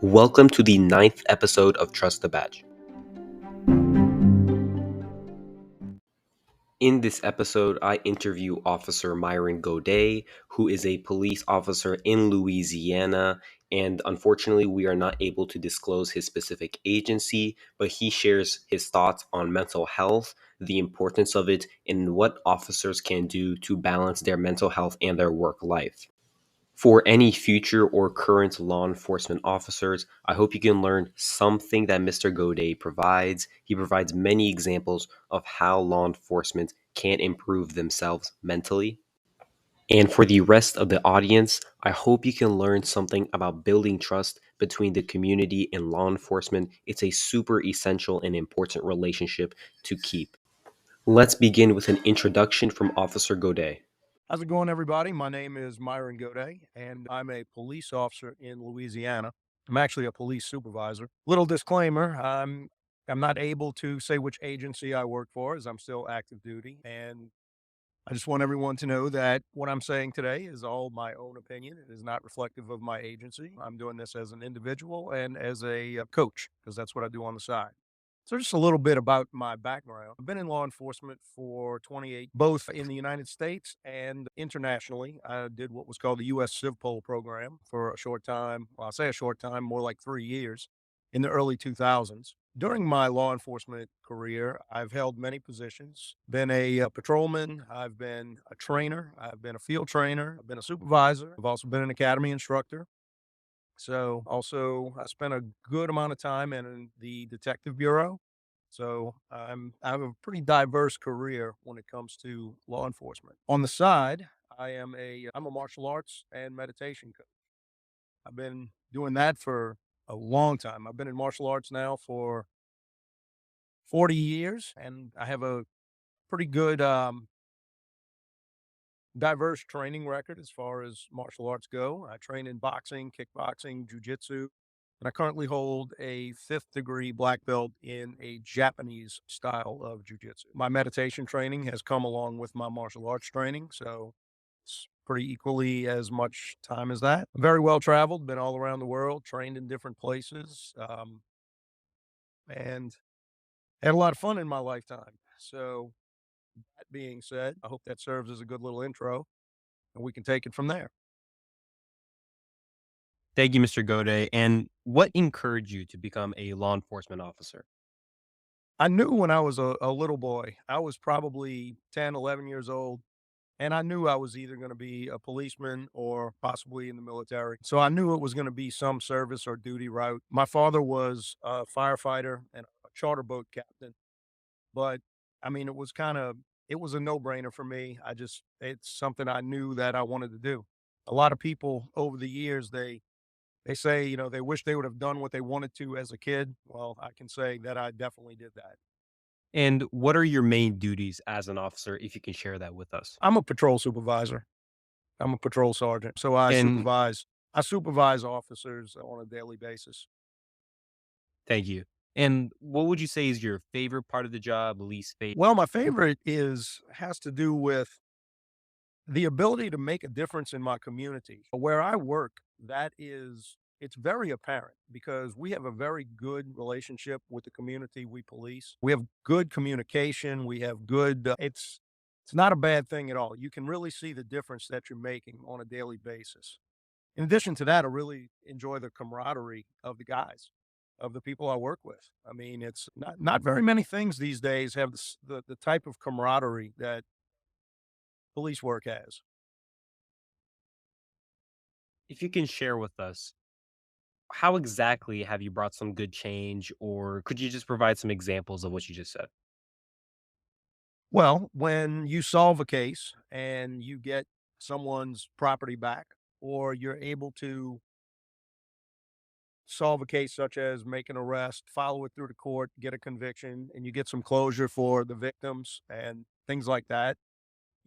Welcome to the ninth episode of Trust the Badge. In this episode, I interview Officer Myron Gaudet, who is a police officer in Louisiana, and unfortunately, we are not able to disclose his specific agency, but he shares his thoughts on mental health, the importance of it, and what officers can do to balance their mental health and their work life. For any future or current law enforcement officers, I hope you can learn something that Mr. Gaudet provides. He provides many examples of how law enforcement can improve themselves mentally. And for the rest of the audience, I hope you can learn something about building trust between the community and law enforcement. It's a super essential and important relationship to keep. Let's begin with an introduction from Officer Gaudet. How's it going, everybody? My name is Myron Gaudet, and I'm a police officer in Louisiana. I'm actually a police supervisor. Little disclaimer, I'm not able to say which agency I work for as I'm still active duty, and I just want everyone to know that what I'm saying today is all my own opinion. It is not reflective of my agency. I'm doing this as an individual and as a coach because that's what I do on the side. So just a little bit about my background. I've been in law enforcement for 28, both in the United States and internationally. I did what was called the U.S. Civpol Program for a short time. Well, I say a short time, more like 3 years in the early 2000s. During my law enforcement career, I've held many positions. Been a patrolman, I've been a trainer, I've been a field trainer, I've been a supervisor, I've also been an academy instructor. So, also, I spent a good amount of time in the detective bureau. So, I have a pretty diverse career when it comes to law enforcement. On the side, I'm a martial arts and meditation coach. I've been doing that for a long time. I've been in martial arts now for 40 years, and I have a pretty good diverse training record as far as martial arts go. I train in boxing, kickboxing, Jiu Jitsu, and I currently hold a fifth degree black belt in a Japanese style of Jiu Jitsu. My meditation training has come along with my martial arts training, so it's pretty equally as much time as that. Very well traveled, been all around the world, trained in different places, and had a lot of fun in my lifetime. So, that being said, I hope that serves as a good little intro, and we can take it from there. Thank you, Mr. Gaudet. And what encouraged you to become a law enforcement officer? I knew when I was a little boy, I was probably 10, 11 years old, and I knew I was either going to be a policeman or possibly in the military. So I knew it was going to be some service or duty route. My father was a firefighter and a charter boat captain, but I mean, it was a no brainer for me. It's something I knew that I wanted to do. A lot of people over the years, they say, they wish they would have done what they wanted to as a kid. Well, I can say that I definitely did that. And what are your main duties as an officer, if you can share that with us? I'm a patrol supervisor. I'm a patrol sergeant, so And I supervise officers on a daily basis. thank you. And what would you say is your favorite part of the job, least favorite? Well, my favorite is has to do with the ability to make a difference in my community. Where I work, it's very apparent because we have a very good relationship with the community we police. We have good communication. We have good, it's not a bad thing at all. You can really see the difference that you're making on a daily basis. In addition to that, I really enjoy the camaraderie of the guys, of the people I work with. I mean, it's not very many things these days have the type of camaraderie that police work has. If you can share with us, how exactly have you brought some good change, or could you just provide some examples of what you just said? Well, when you solve a case and you get someone's property back, or you're able to solve a case such as make an arrest, follow it through the court, get a conviction, and you get some closure for the victims and things like that,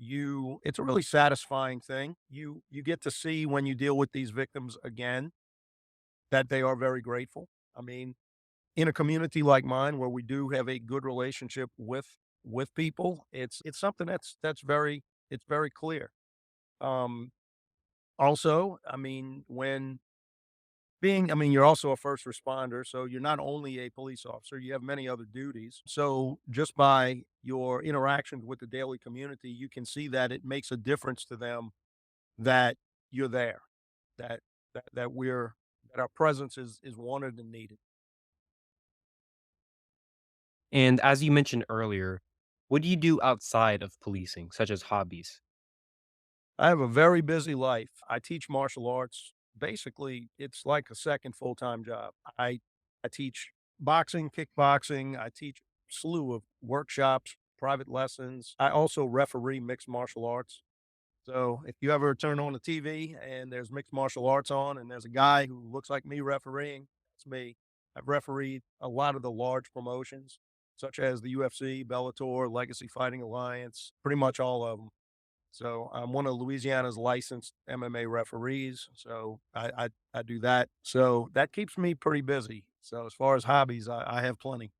it's a really satisfying thing. You get to see when you deal with these victims again that they are very grateful. I mean, in a community like mine where we do have a good relationship with people, it's something that's very it's very clear. Um, Also, I mean, when I mean, you're also a first responder, so you're not only a police officer, you have many other duties. So just by your interactions with the daily community, you can see that it makes a difference to them that you're there, that that we're that our presence is wanted and needed. And as you mentioned earlier, what do you do outside of policing, such as hobbies? I have a very busy life. I teach martial arts. Basically, it's like a second full-time job. I teach boxing, kickboxing. I teach a slew of workshops, private lessons. I also referee mixed martial arts. So if you ever turn on the TV and there's mixed martial arts on and there's a guy who looks like me refereeing, it's me. I've refereed a lot of the large promotions, such as the UFC, Bellator, Legacy Fighting Alliance, pretty much all of them. So I'm one of Louisiana's licensed MMA referees. So I do that. So that keeps me pretty busy. So as far as hobbies, I have plenty.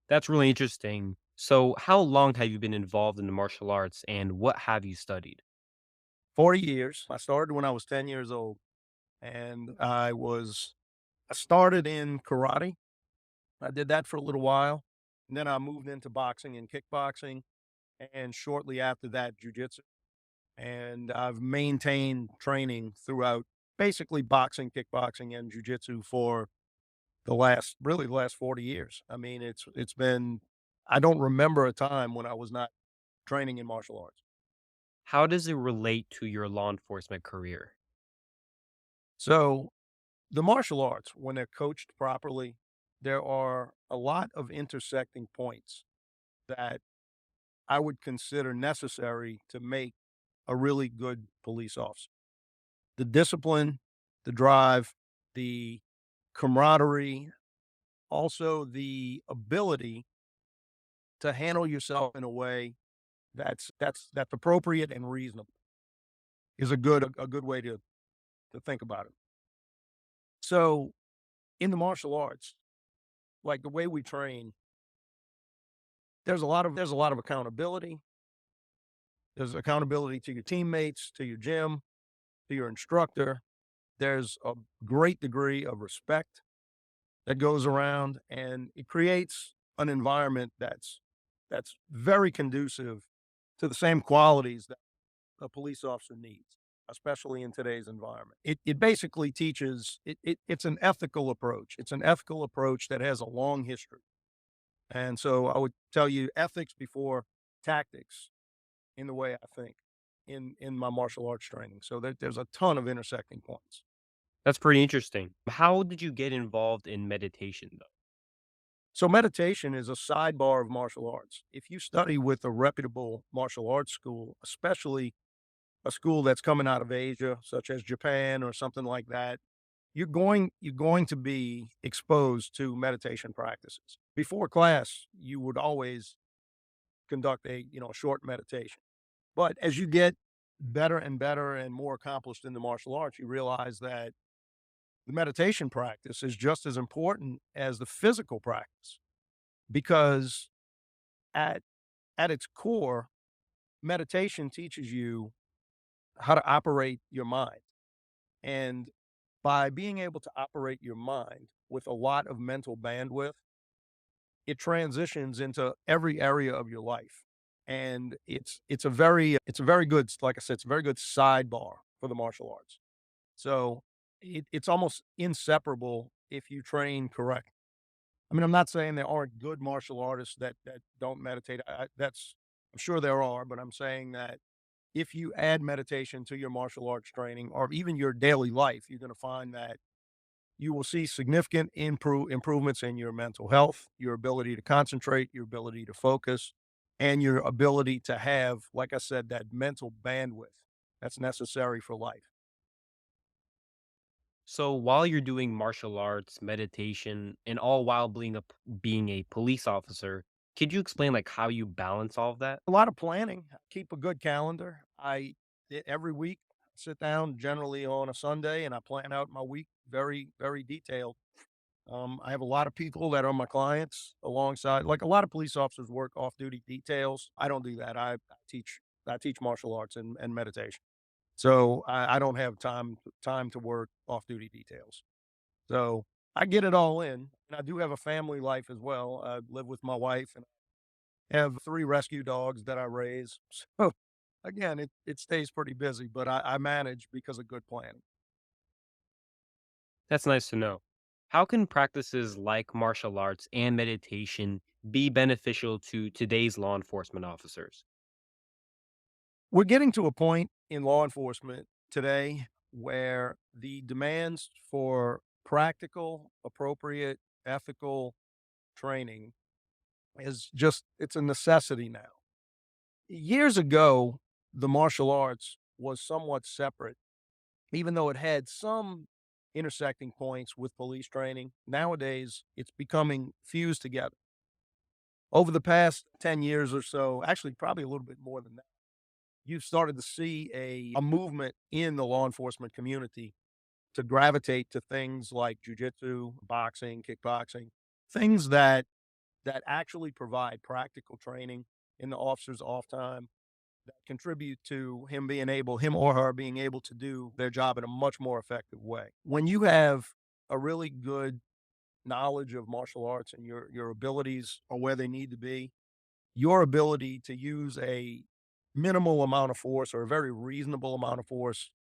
That's really interesting. So, how long have you been involved in the martial arts and what have you studied? 40 years. I started when I was 10 years old, and I started in karate. I did that for a little while. And then I moved into boxing and kickboxing, and shortly after that, Jiu Jitsu. And I've maintained training throughout basically boxing, kickboxing, and Jiu Jitsu for the last 40 years. I mean, it's been I don't remember a time when I was not training in martial arts. How does it relate to your law enforcement career? So, the martial arts, when they're coached properly, there are a lot of intersecting points that I would consider necessary to make a really good police officer. The discipline, the drive, the camaraderie, also the ability to handle yourself in a way that's appropriate and reasonable is a good way to think about it. So in the martial arts, like the way we train, there's a lot of accountability. There's accountability to your teammates, to your gym, to your instructor. There's a great degree of respect that goes around, and it creates an environment that's very conducive to the same qualities that a police officer needs, especially in today's environment. It basically teaches it's an ethical approach. It's an ethical approach that has a long history. And so I would tell you ethics before tactics in the way I think in my martial arts training. So there's a ton of intersecting points. That's pretty interesting. How did you get involved in meditation, though? So meditation is a sidebar of martial arts. If you study with a reputable martial arts school, especially a school that's coming out of Asia, such as Japan or something like that, you're going to be exposed to meditation practices. Before class, you would always conduct a short meditation. But as you get better and better and more accomplished in the martial arts, you realize that the meditation practice is just as important as the physical practice because at at its core, meditation teaches you how to operate your mind. And by being able to operate your mind with a lot of mental bandwidth, it transitions into every area of your life. And it's a very good, like I said, it's a very good sidebar for the martial arts. So it's almost inseparable if you train correct. I mean, I'm not saying there aren't good martial artists that don't meditate. I'm sure there are, but I'm saying that if you add meditation to your martial arts training or even your daily life, you're going to find that you will see significant improvements in your mental health, your ability to concentrate, your ability to focus, and your ability to have, like I said, that mental bandwidth that's necessary for life. So, while you're doing martial arts, meditation, and all while being a police officer, could you explain like how you balance all of that? A lot of planning, keep a good calendar. Every week sit down generally on a Sunday and I plan out my week very, very detailed. I have a lot of people that are my clients alongside, like a lot of police officers work off duty details. I don't do that. I teach martial arts and meditation. So I don't have time to work off duty details. So I get it all in, and I do have a family life as well. I live with my wife and have 3 rescue dogs that I raise. So again, it stays pretty busy, but I manage because of good planning. That's nice to know. How can practices like martial arts and meditation be beneficial to today's law enforcement officers? We're getting to a point in law enforcement today where the demands for practical, appropriate, ethical training is just it's a necessity now. Years ago, the martial arts was somewhat separate, even though it had some intersecting points with police training. Nowadays, it's becoming fused together. Over the past 10 years or so, actually probably a little bit more than that, you've started to see a movement in the law enforcement community to gravitate to things like jujitsu, boxing, kickboxing, things that actually provide practical training in the officer's off time that contribute to him or her being able to do their job in a much more effective way. When you have a really good knowledge of martial arts and your abilities are where they need to be, your ability to use a minimal amount of force or a very reasonable amount of force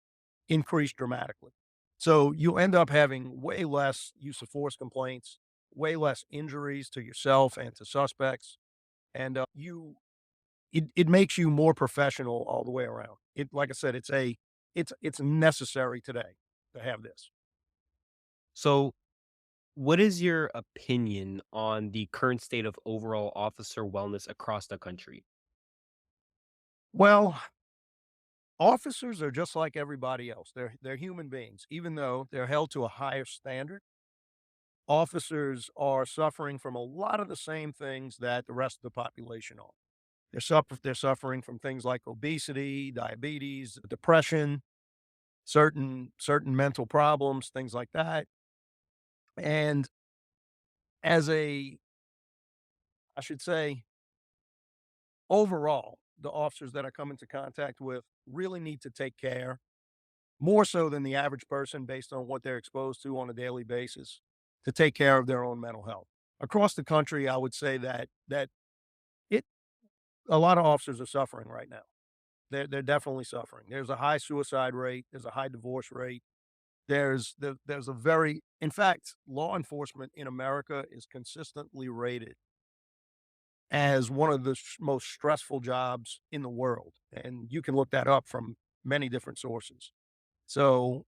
increase dramatically. So you end up having way less use of force complaints, way less injuries to yourself and to suspects, and it makes you more professional all the way around. It like I said, it's necessary today to have this. So, what is your opinion on the current state of overall officer wellness across the country? Well, officers are just like everybody else. They're human beings, even though they're held to a higher standard. Officers are suffering from a lot of the same things that the rest of the population are. They're suffering from things like obesity, diabetes, depression, certain mental problems, things like that. And as a I should say, overall, the officers that I come into contact with really need to take care more so than the average person based on what they're exposed to on a daily basis to take care of their own mental health. Across the country, I would say that it a lot of officers are suffering right now. They're definitely suffering. There's a high suicide rate, there's a high divorce rate. There's a very in fact, law enforcement in America is consistently rated as one of the most stressful jobs in the world, and you can look that up from many different sources. So,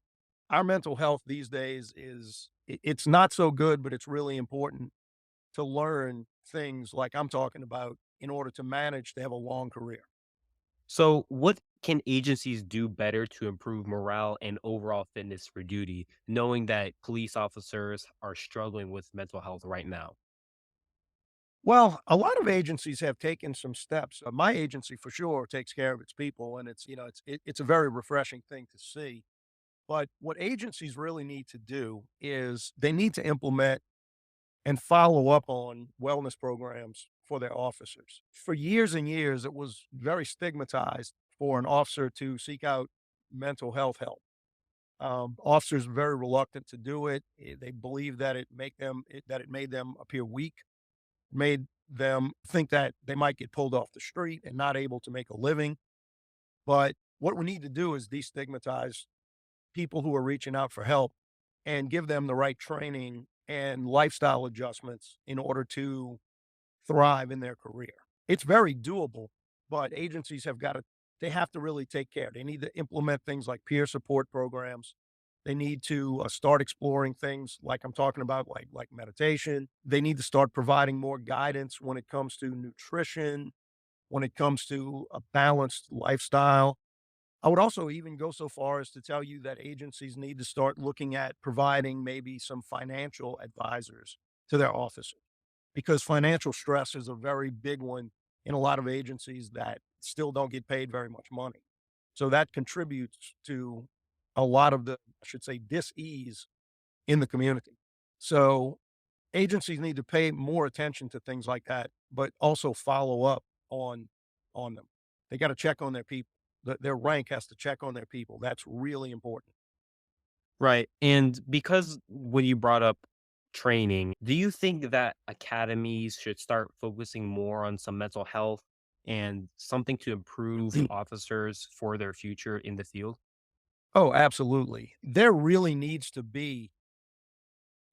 our mental health these days is it's not so good, but it's really important to learn things like I'm talking about in order to manage to have a long career. So, what can agencies do better to improve morale and overall fitness for duty, knowing that police officers are struggling with mental health right now? Well, a lot of agencies have taken some steps. My agency for sure takes care of its people, and it's a very refreshing thing to see. But what agencies really need to do is they need to implement and follow up on wellness programs for their officers. For years and years, it was very stigmatized for an officer to seek out mental health help. Officers were very reluctant to do it. They believed that that it made them appear weak, made them think that they might get pulled off the street and not able to make a living. But what we need to do is destigmatize people who are reaching out for help and give them the right training and lifestyle adjustments in order to thrive in their career. It's very doable, but agencies they have to really take care. They need to implement things like peer support programs. They need to start exploring things like I'm talking about, like meditation. They need to start providing more guidance when it comes to nutrition, when it comes to a balanced lifestyle. I would also even go so far as to tell you that agencies need to start looking at providing maybe some financial advisors to their officers because financial stress is a very big one in a lot of agencies that still don't get paid very much money. So that contributes to a lot of the, I should say, dis-ease in the community. So agencies need to pay more attention to things like that, but also follow up on on them. They got to check on their people. Their rank has to check on their people. That's really important. Right. And because when you brought up training, do you think that academies should start focusing more on some mental health and something to improve officers for their future in the field? Oh, absolutely. There really needs to be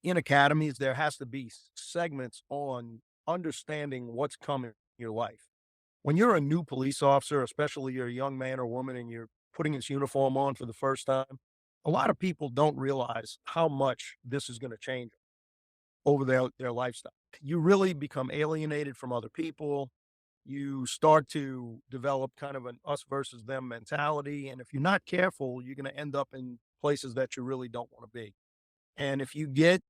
in academies, there has to be segments on understanding what's coming in your life. When you're a new police officer, especially you're a young man or woman and you're putting this uniform on for the first time, a lot of people don't realize how much this is going to change over their lifestyle. You really become alienated from other people. You start to develop kind of an us versus them mentality. And if you're not careful, you're going to end up in places that you really don't want to be. And if you get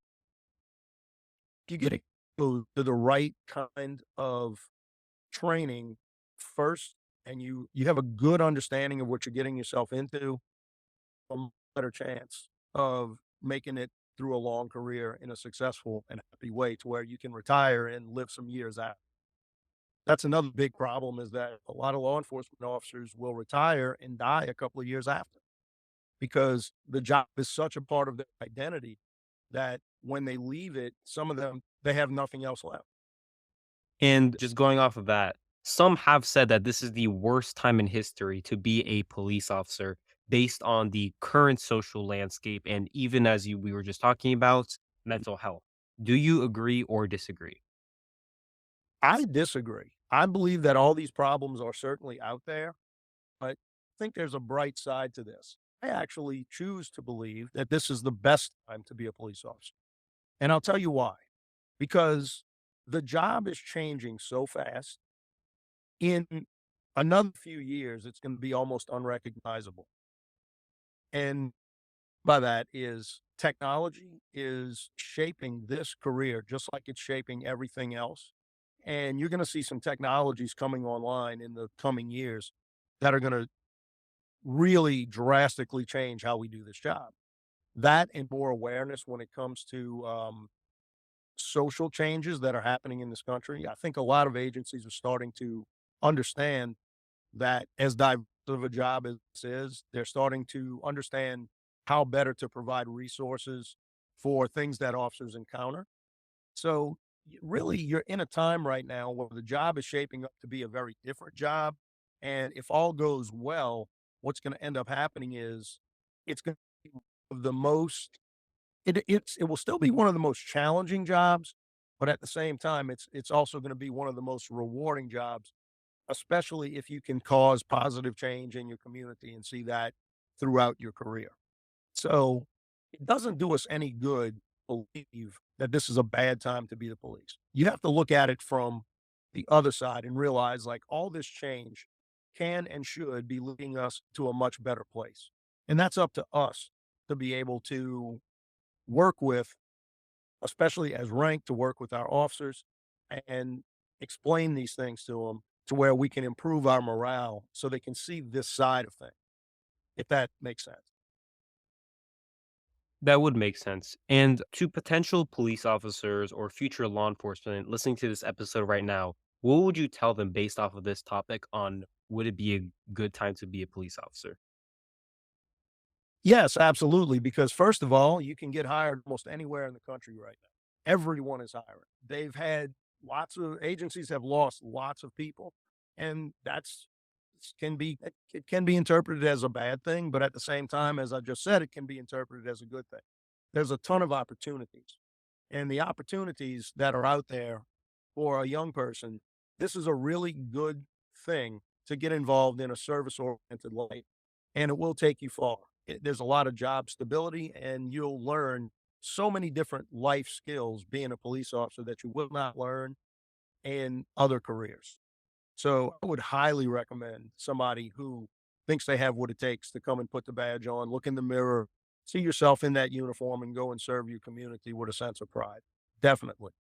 exposed to the right kind of training first, and you have a good understanding of what you're getting yourself into, a better chance of making it through a long career in a successful and happy way to where you can retire and live some years out. That's another big problem is that a lot of law enforcement officers will retire and die a couple of years after because the job is such a part of their identity that when they leave it, some of them, they have nothing else left. And just going off of that, some have said that this is the worst time in history to be a police officer based on the current social landscape and even as we were just talking about mental health. Do you agree or disagree? I disagree. I believe that all these problems are certainly out there, but I think there's a bright side to this. I actually choose to believe that this is the best time to be a police officer. And I'll tell you why. Because the job is changing so fast. In another few years, it's going to be almost unrecognizable. And by that is technology is shaping this career just like it's shaping everything else. And you're going to see some technologies coming online in the coming years that are going to really drastically change how we do this job. That and more awareness when it comes to social changes that are happening in this country. I think a lot of agencies are starting to understand that as diverse of a job as this is, they're starting to understand how better to provide resources for things that officers encounter. So really, you're in a time right now where the job is shaping up to be a very different job. And if all goes well, what's going to end up happening is it's going to be the most it will still be one of the most challenging jobs, but at the same time, it's also gonna be one of the most rewarding jobs, especially if you can cause positive change in your community and see that throughout your career. So, it doesn't do us any good to believe that this is a bad time to be the police. You have to look at it from the other side and realize, like, all this change can and should be leading us to a much better place, and that's up to us to be able to work with, especially as rank, to work with our officers and explain these things to them to where we can improve our morale so they can see this side of things, if that makes sense. That would make sense. And to potential police officers or future law enforcement listening to this episode right now, what would you tell them based off of this topic on would it be a good time to be a police officer? Yes, absolutely. Because first of all, you can get hired almost anywhere in the country right now. Everyone is hiring. They've had lots of agencies have lost lots of people, and it can be interpreted as a bad thing, but at the same time, as I just said, it can be interpreted as a good thing. There's a ton of opportunities, and the opportunities that are out there for a young person, this is a really good thing to get involved in a service oriented life, and it will take you far. There's a lot of job stability, and you'll learn so many different life skills being a police officer that you will not learn in other careers. So I would highly recommend somebody who thinks they have what it takes to come and put the badge on, look in the mirror, see yourself in that uniform, and go and serve your community with a sense of pride. Definitely.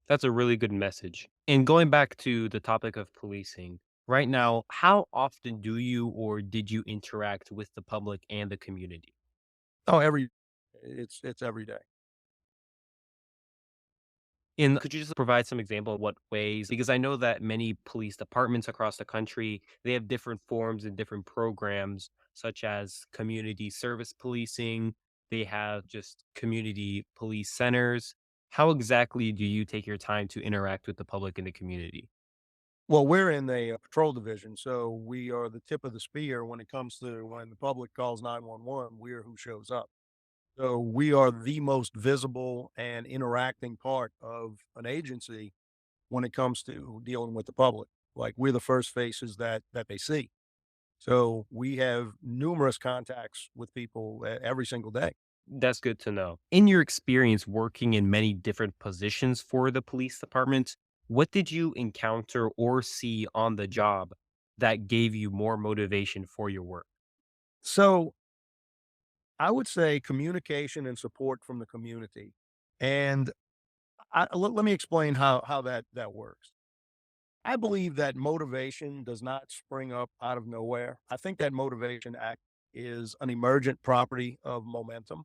That's a really good message. And going back to the topic of policing, right now, how often do you or did you interact with the public and the community? Oh, it's every day. And could you just provide some example of what ways? Because I know that many police departments across the country, they have different forms and different programs, such as community service policing. They have just community police centers. How exactly do you take your time to interact with the public in the community? Well, we're in a patrol division, so we are the tip of the spear when it comes to when the public calls 911, we're who shows up. So we are the most visible and interacting part of an agency when it comes to dealing with the public. Like we're the first faces that they see. So we have numerous contacts with people every single day. That's good to know. In your experience working in many different positions for the police department, what did you encounter or see on the job that gave you more motivation for your work? So I would say communication and support from the community. And let me explain how that works. I believe that motivation does not spring up out of nowhere. I think that motivation act is an emergent property of momentum.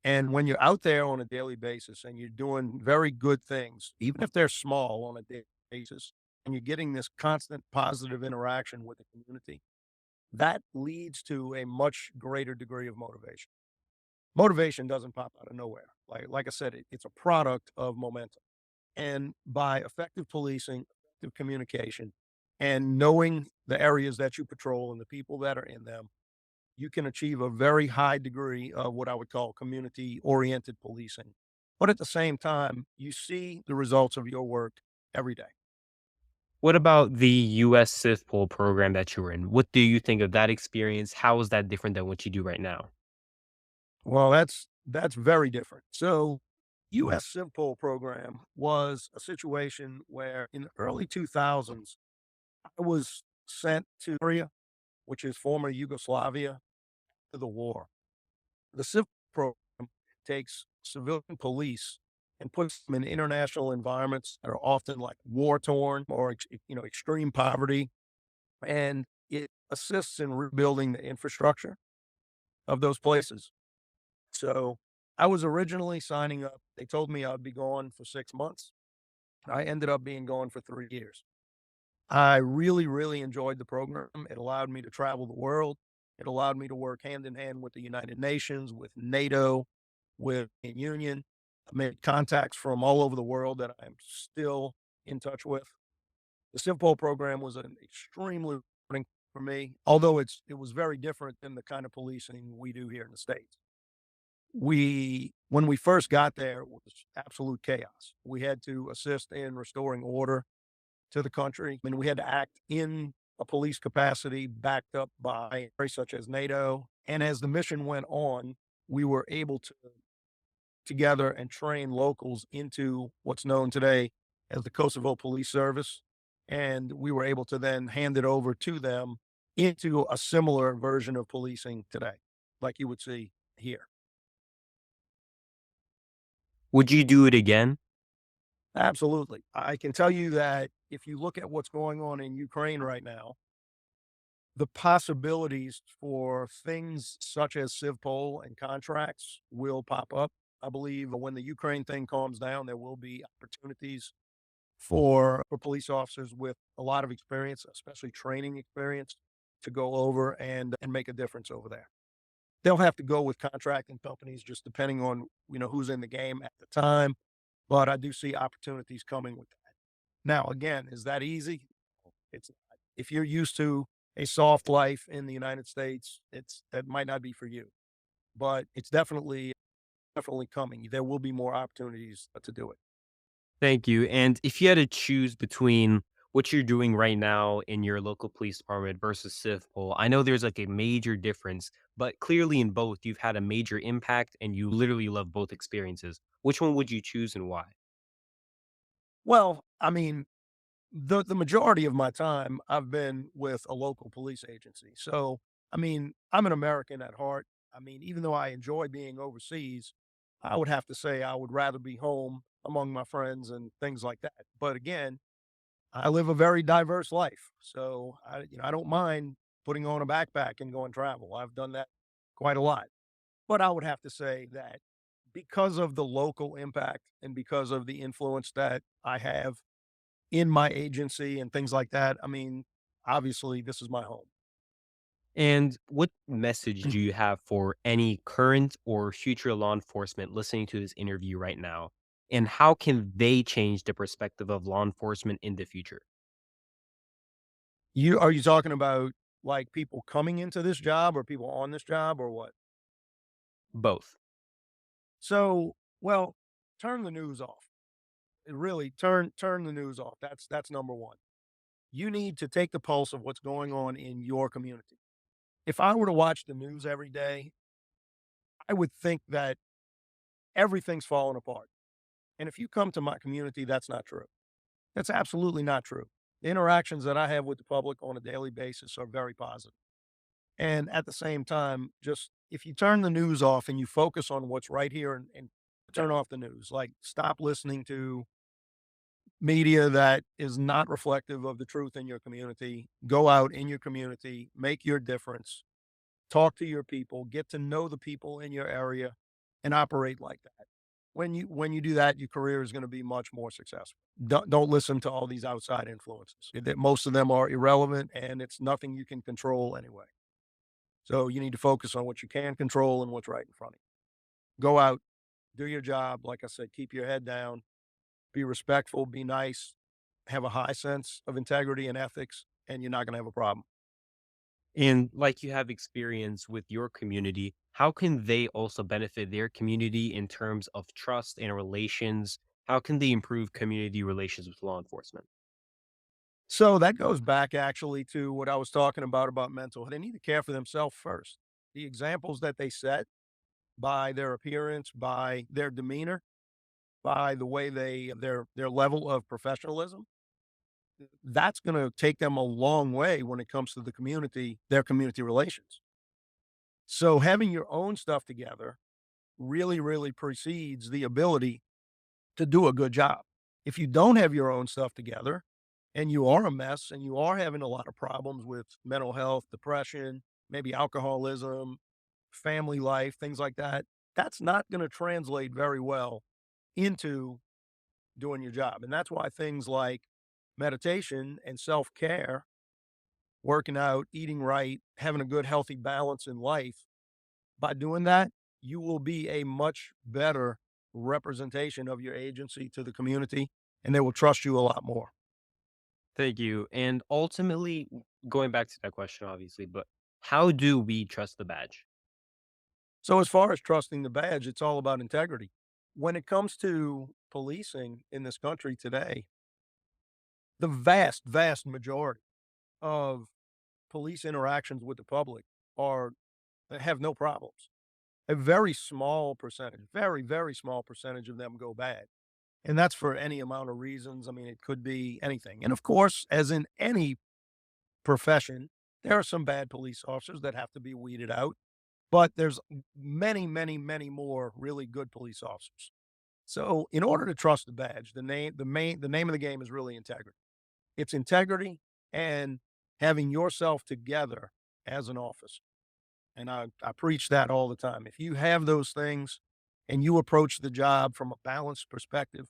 And when you're out there on a daily basis and you're doing very good things, even if they're small on a daily basis, and you're getting this constant positive interaction with the community, that leads to a much greater degree of motivation. Motivation doesn't pop out of nowhere. Like I said, it's a product of momentum. And by effective policing, effective communication, and knowing the areas that you patrol and the people that are in them, you can achieve a very high degree of what I would call community oriented policing. But at the same time, you see the results of your work every day. What about the US Civpol program that you were in? What do you think of that experience? How is that different than what you do right now? Well, that's very different. So, U.S. Civpol program was a situation where in the early 2000s, I was sent to Korea, which is former Yugoslavia, to the war. The Civpol program takes civilian police and puts them in international environments that are often like war torn or extreme poverty, and it assists in rebuilding the infrastructure of those places. So I was originally signing up. They told me I'd be gone for 6 months. I ended up being gone for 3 years. I really, really enjoyed the program. It allowed me to travel the world. It allowed me to work hand in hand with the United Nations, with NATO, with the Union. I made contacts from all over the world that I'm still in touch with. The Civpol program was an extremely rewarding for me, although it was very different than the kind of policing we do here in the States. When we first got there, it was absolute chaos. We had to assist in restoring order to the country. I mean, we had to act in a police capacity backed up by such as NATO. And as the mission went on, we were able to together and train locals into what's known today as the Kosovo Police Service. And we were able to then hand it over to them into a similar version of policing today, like you would see here. Would you do it again? Absolutely. I can tell you that if you look at what's going on in Ukraine right now, the possibilities for things such as CivPol and contracts will pop up. I believe when the Ukraine thing calms down, there will be opportunities for police officers with a lot of experience, especially training experience, to go over and make a difference over there. They'll have to go with contracting companies just depending on who's in the game at the time. But I do see opportunities coming with that. Now, again, is that easy? It's not. If you're used to a soft life in the United States, that might not be for you, but it's definitely coming. There will be more opportunities to do it. Thank you. And if you had to choose between what you're doing right now in your local police department versus Civpol, I know there's like a major difference, but clearly in both, you've had a major impact and you literally love both experiences. Which one would you choose and why? Well, I mean, the majority of my time I've been with a local police agency. So, I mean, I'm an American at heart. I mean, even though I enjoy being overseas, I would have to say I would rather be home among my friends and things like that. But again, I live a very diverse life. So, I don't mind putting on a backpack and going travel. I've done that quite a lot. But I would have to say that because of the local impact and because of the influence that I have in my agency and things like that. I mean, obviously, this is my home. And what message do you have for any current or future law enforcement listening to this interview right now? And how can they change the perspective of law enforcement in the future? You are you talking about like people coming into this job or people on this job or what? Both. So, well, turn the news off. Really turn the news off. That's number one. You need to take the pulse of what's going on in your community. If I were to watch the news every day, I would think that everything's falling apart. And if you come to my community, that's not true. That's absolutely not true. The interactions that I have with the public on a daily basis are very positive. And at the same time, just if you turn the news off and you focus on what's right here and turn off the news, like stop listening to media that is not reflective of the truth in your community, go out in your community, make your difference, talk to your people, get to know the people in your area and operate like that. When you do that, your career is going to be much more successful. Don't listen to all these outside influences. Most of them are irrelevant and it's nothing you can control anyway. So you need to focus on what you can control and what's right in front of you. Go out, do your job. Like I said, keep your head down, be respectful, be nice, have a high sense of integrity and ethics, and you're not going to have a problem. And like you have experience with your community, how can they also benefit their community in terms of trust and relations? How can they improve community relations with law enforcement? So that goes back actually to what I was talking about mental. They need to care for themselves first. The examples that they set by their appearance, by their demeanor, by the way their level of professionalism, that's going to take them a long way when it comes to their community relations. So having your own stuff together really precedes the ability to do a good job. If you don't have your own stuff together and you are a mess and you are having a lot of problems with mental health, depression, maybe alcoholism, family life, things like that, that's not going to translate very well into doing your job. And that's why things like meditation and self care, working out, eating right, having a good, healthy balance in life, by doing that, you will be a much better representation of your agency to the community, and they will trust you a lot more. Thank you. And ultimately, going back to that question, obviously, but how do we trust the badge? So, as far as trusting the badge, it's all about integrity. When it comes to policing in this country today, the vast majority of police interactions with the public are have no problems. A very small percentage, very small percentage of them go bad. And that's for any amount of reasons. I mean, it could be anything. And of course, as in any profession, there are some bad police officers that have to be weeded out, but there's many more really good police officers. So, in order to trust the badge, the name of the game is really integrity. It's integrity and having yourself together as an officer. And I preach that all the time. If you have those things and you approach the job from a balanced perspective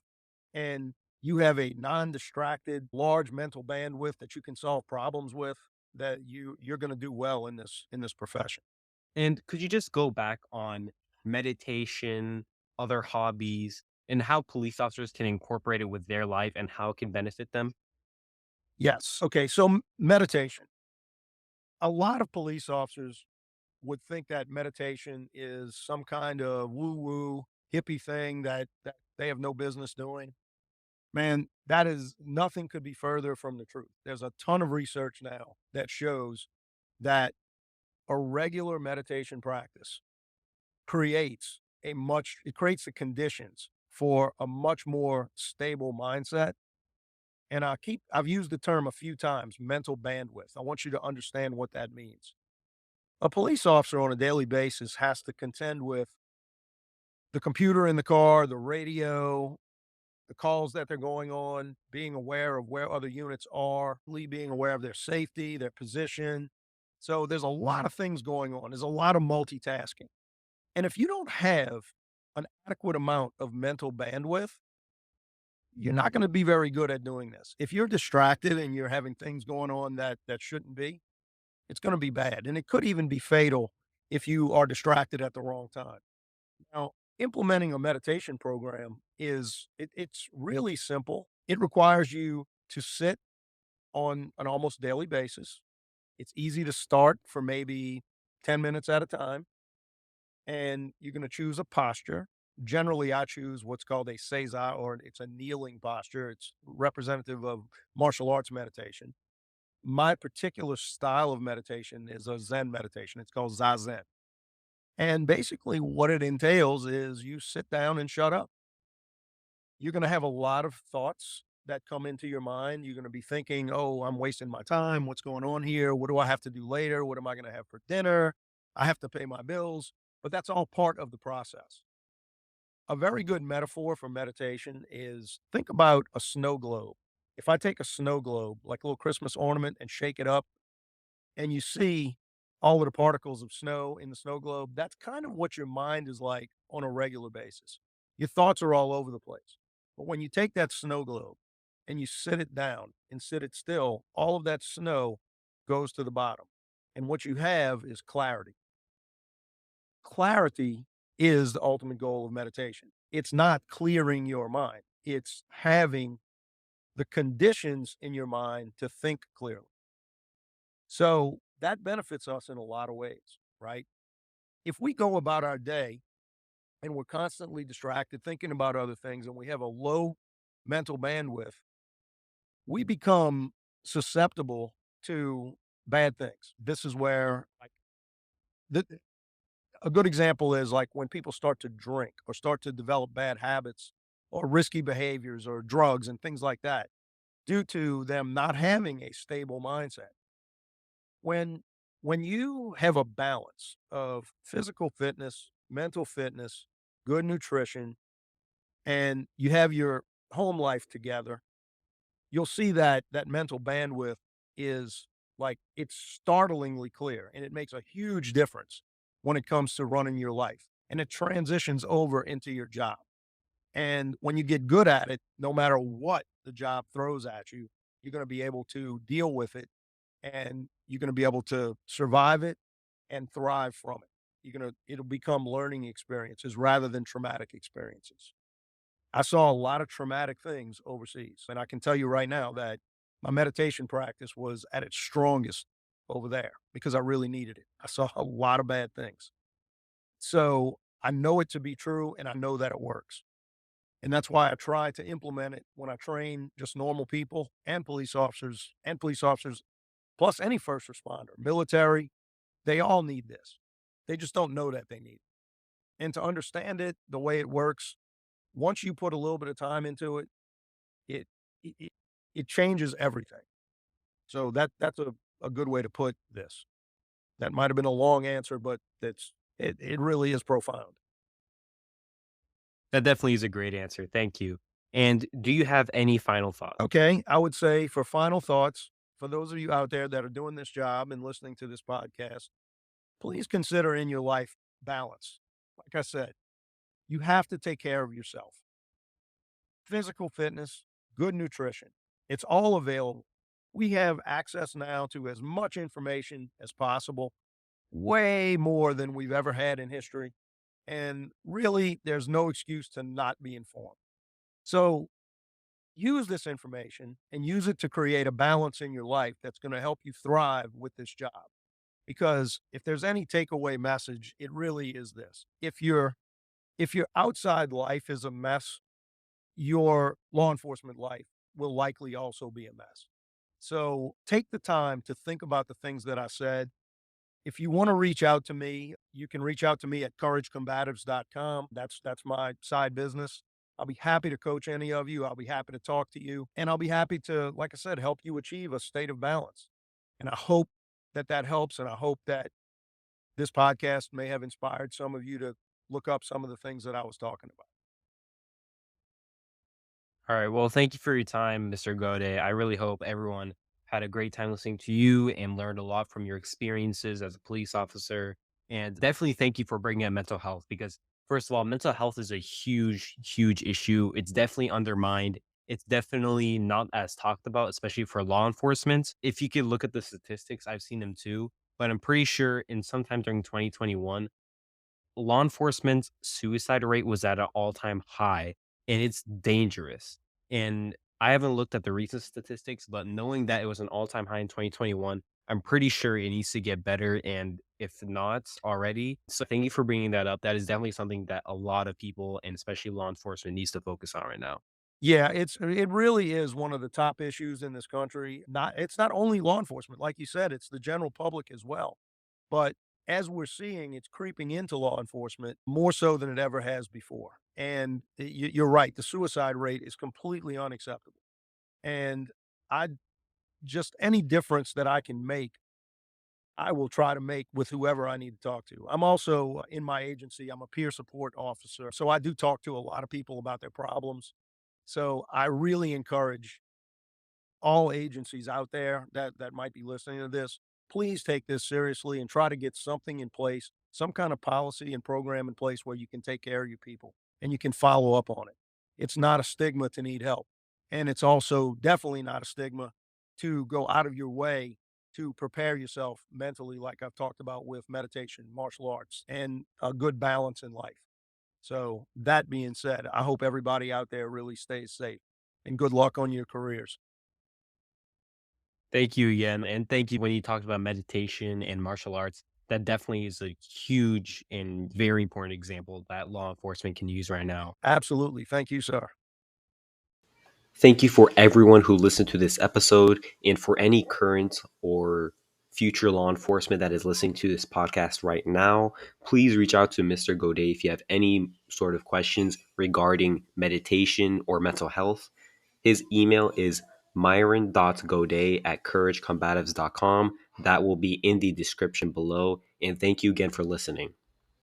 and you have a non-distracted, large mental bandwidth that you can solve problems with, that you're going to do well in this profession. And could you just go back on meditation, other hobbies, and how police officers can incorporate it with their life and how it can benefit them? Yes. Okay. So meditation. A lot of police officers would think that meditation is some kind of woo-woo hippie thing that they have no business doing. Man, that is nothing could be further from the truth. There's a ton of research now that shows that a regular meditation practice it creates the conditions for a much more stable mindset. And I've used the term a few times, mental bandwidth. I want you to understand what that means. A police officer on a daily basis has to contend with the computer in the car, the radio, the calls that they're going on, being aware of where other units are, being aware of their safety, their position. So there's a lot of things going on. There's a lot of multitasking. And if you don't have an adequate amount of mental bandwidth, you're not going to be very good at doing this. If you're distracted and you're having things going on that shouldn't be, it's going to be bad, and it could even be fatal if you are distracted at the wrong time. Now, implementing a meditation program it's really simple. It requires you to sit on an almost daily basis. It's easy to start for maybe 10 minutes at a time, and you're going to choose a posture. Generally, I choose what's called a seiza, or it's a kneeling posture. It's representative of martial arts meditation. My particular style of meditation is a Zen meditation. It's called Zazen. And basically, what it entails is you sit down and shut up. You're going to have a lot of thoughts that come into your mind. You're going to be thinking, oh, I'm wasting my time. What's going on here? What do I have to do later? What am I going to have for dinner? I have to pay my bills. But that's all part of the process. A very good metaphor for meditation is think about a snow globe. If I take a snow globe, like a little Christmas ornament, and shake it up, and you see all of the particles of snow in the snow globe, that's kind of what your mind is like on a regular basis. Your thoughts are all over the place. But when you take that snow globe and you sit it down and sit it still, all of that snow goes to the bottom. And what you have is clarity. Clarity is the ultimate goal of meditation. It's not clearing your mind, it's having the conditions in your mind to think clearly. So that benefits us in a lot of ways, right? If we go about our day and we're constantly distracted, thinking about other things, and we have a low mental bandwidth, we become susceptible to bad things. This is where, like, the, a good example is like when people start to drink or start to develop bad habits or risky behaviors or drugs and things like that due to them not having a stable mindset. When when you have a balance of physical fitness, mental fitness, good nutrition, and you have your home life together, you'll see that that mental bandwidth is like it's startlingly clear, and it makes a huge difference when it comes to running your life, and it transitions over into your job. And when you get good at it, no matter what the job throws at you, you're going to be able to deal with it, and you're going to be able to survive it and thrive from it. It'll become learning experiences rather than traumatic experiences. I saw a lot of traumatic things overseas, and I can tell you right now that my meditation practice was at its strongest over there because I really needed it. I saw a lot of bad things. So I know it to be true, and I know that it works. And that's why I try to implement it when I train just normal people and police officers, plus any first responder, military, they all need this. They just don't know that they need it. And to understand it, the way it works, once you put a little bit of time into it, it it, it it changes everything. So that's a good way to put this. That might have been a long answer, but it really is profound. That definitely is a great answer. Thank you. And do you have any final thoughts? Okay. I would say for final thoughts, for those of you out there that are doing this job and listening to this podcast, please consider in your life balance. Like I said, you have to take care of yourself. Physical fitness, good nutrition. It's all available. We have access now to as much information as possible, way more than we've ever had in history. And really, there's no excuse to not be informed. So use this information and use it to create a balance in your life that's going to help you thrive with this job. Because if there's any takeaway message, it really is this. If your outside life is a mess, your law enforcement life will likely also be a mess. So take the time to think about the things that I said. If you want to reach out to me, you can reach out to me at couragecombatives.com. That's my side business. I'll be happy to coach any of you. I'll be happy to talk to you, and I'll be happy to, like I said, help you achieve a state of balance. And I hope that that helps, and I hope that this podcast may have inspired some of you to look up some of the things that I was talking about. All right. Well, thank you for your time, Mr. Gode. I really hope everyone had a great time listening to you and learned a lot from your experiences as a police officer. And definitely thank you for bringing up mental health because First of all, mental health is a huge, huge issue. It's definitely undermined. It's definitely not as talked about, especially for law enforcement. If you could look at the statistics, I've seen them too, but I'm pretty sure in sometime during 2021, law enforcement suicide rate was at an all-time high, and it's dangerous. And I haven't looked at the recent statistics, but knowing that it was an all-time high in 2021, I'm pretty sure it needs to get better, and if not already. So thank you for bringing that up. That is definitely something that a lot of people, and especially law enforcement, needs to focus on right now. Yeah, it really is one of the top issues in this country. It's not only law enforcement, like you said, it's the general public as well. But as we're seeing, it's creeping into law enforcement more so than it ever has before. And you're right, the suicide rate is completely unacceptable. And I just any difference that I can make, I will try to make with whoever I need to talk to. I'm also in my agency, I'm a peer support officer. So I do talk to a lot of people about their problems. So I really encourage all agencies out there that might be listening to this, please take this seriously and try to get something in place, some kind of policy and program in place where you can take care of your people and you can follow up on it. It's not a stigma to need help. And it's also definitely not a stigma to go out of your way to prepare yourself mentally, like I've talked about with meditation, martial arts, and a good balance in life. So, that being said, I hope everybody out there really stays safe and good luck on your careers. Thank you again, and thank you when you talked about meditation and martial arts. That definitely is a huge and very important example that law enforcement can use right now. Absolutely. Thank you, sir. Thank you for everyone who listened to this episode, and for any current or future law enforcement that is listening to this podcast right now, please reach out to Mr. Gaudet if you have any sort of questions regarding meditation or mental health. His email is myron.gaudet@couragecombatives.com. That will be in the description below. And thank you again for listening.